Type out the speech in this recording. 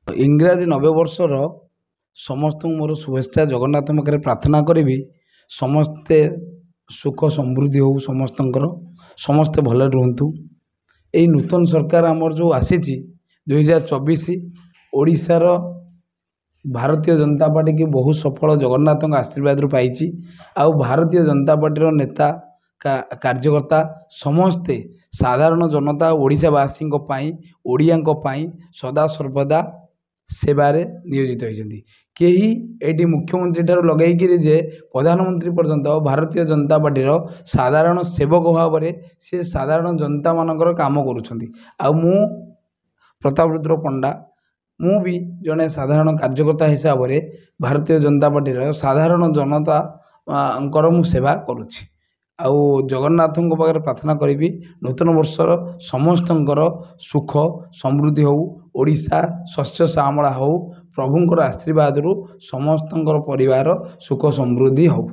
ଇଂରାଜୀ ନବବର୍ଷର ସମସ୍ତଙ୍କୁ ମୋର ଶୁଭେଚ୍ଛା। ଜଗନ୍ନାଥ ପାଖରେ ପ୍ରାର୍ଥନା କରିବି ସମସ୍ତେ ସୁଖ ସମୃଦ୍ଧି ହେଉ, ସମସ୍ତେ ଭଲରେ ରୁହନ୍ତୁ। ଏଇ ନୂତନ ସରକାର ଆମର ଯେଉଁ ଆସିଛି 2024, ଓଡ଼ିଶାର ଭାରତୀୟ ଜନତା ପାର୍ଟି କି ବହୁ ସଫଳ ଜଗନ୍ନାଥଙ୍କ ଆଶୀର୍ବାଦରୁ ପାଇଛି। ଆଉ ଭାରତୀୟ ଜନତା ପାର୍ଟିର ନେତା କାର୍ଯ୍ୟକର୍ତ୍ତା ସମସ୍ତେ ସାଧାରଣ ଜନତା ଓଡ଼ିଶାବାସୀଙ୍କ ପାଇଁ, ଓଡ଼ିଆଙ୍କ ପାଇଁ ସଦାସର୍ବଦା ସେବାରେ ନିୟୋଜିତ ହୋଇଛନ୍ତି। କେହି ଏଇଠି ମୁଖ୍ୟମନ୍ତ୍ରୀ ଠାରୁ ଲଗେଇକିରି ଯେ ପ୍ରଧାନମନ୍ତ୍ରୀ ପର୍ଯ୍ୟନ୍ତ ଭାରତୀୟ ଜନତା ପାର୍ଟିର ସାଧାରଣ ସେବକ ଭାବରେ ସେ ସାଧାରଣ ଜନତାମାନଙ୍କର କାମ କରୁଛନ୍ତି। ଆଉ ମୁଁ ପ୍ରତାପ ରୁଦ୍ର ପଣ୍ଡା, ମୁଁ ବି ଜଣେ ସାଧାରଣ କାର୍ଯ୍ୟକର୍ତ୍ତା ହିସାବରେ ଭାରତୀୟ ଜନତା ପାର୍ଟିର ସାଧାରଣ ଜନତାଙ୍କର ମୁଁ ସେବା କରୁଛି। ଆଉ ଜଗନ୍ନାଥଙ୍କ ପାଖରେ ପ୍ରାର୍ଥନା କରିବି ନୂତନ ବର୍ଷର ସମସ୍ତଙ୍କର ସୁଖ ସମୃଦ୍ଧି ହେଉ, ଓଡ଼ିଶା ଶସ୍ୟ ଶ୍ୟାମଳା ହେଉ, ପ୍ରଭୁଙ୍କର ଆଶୀର୍ବାଦରୁ ସମସ୍ତଙ୍କର ପରିବାର ସୁଖ ସମୃଦ୍ଧି ହେଉ।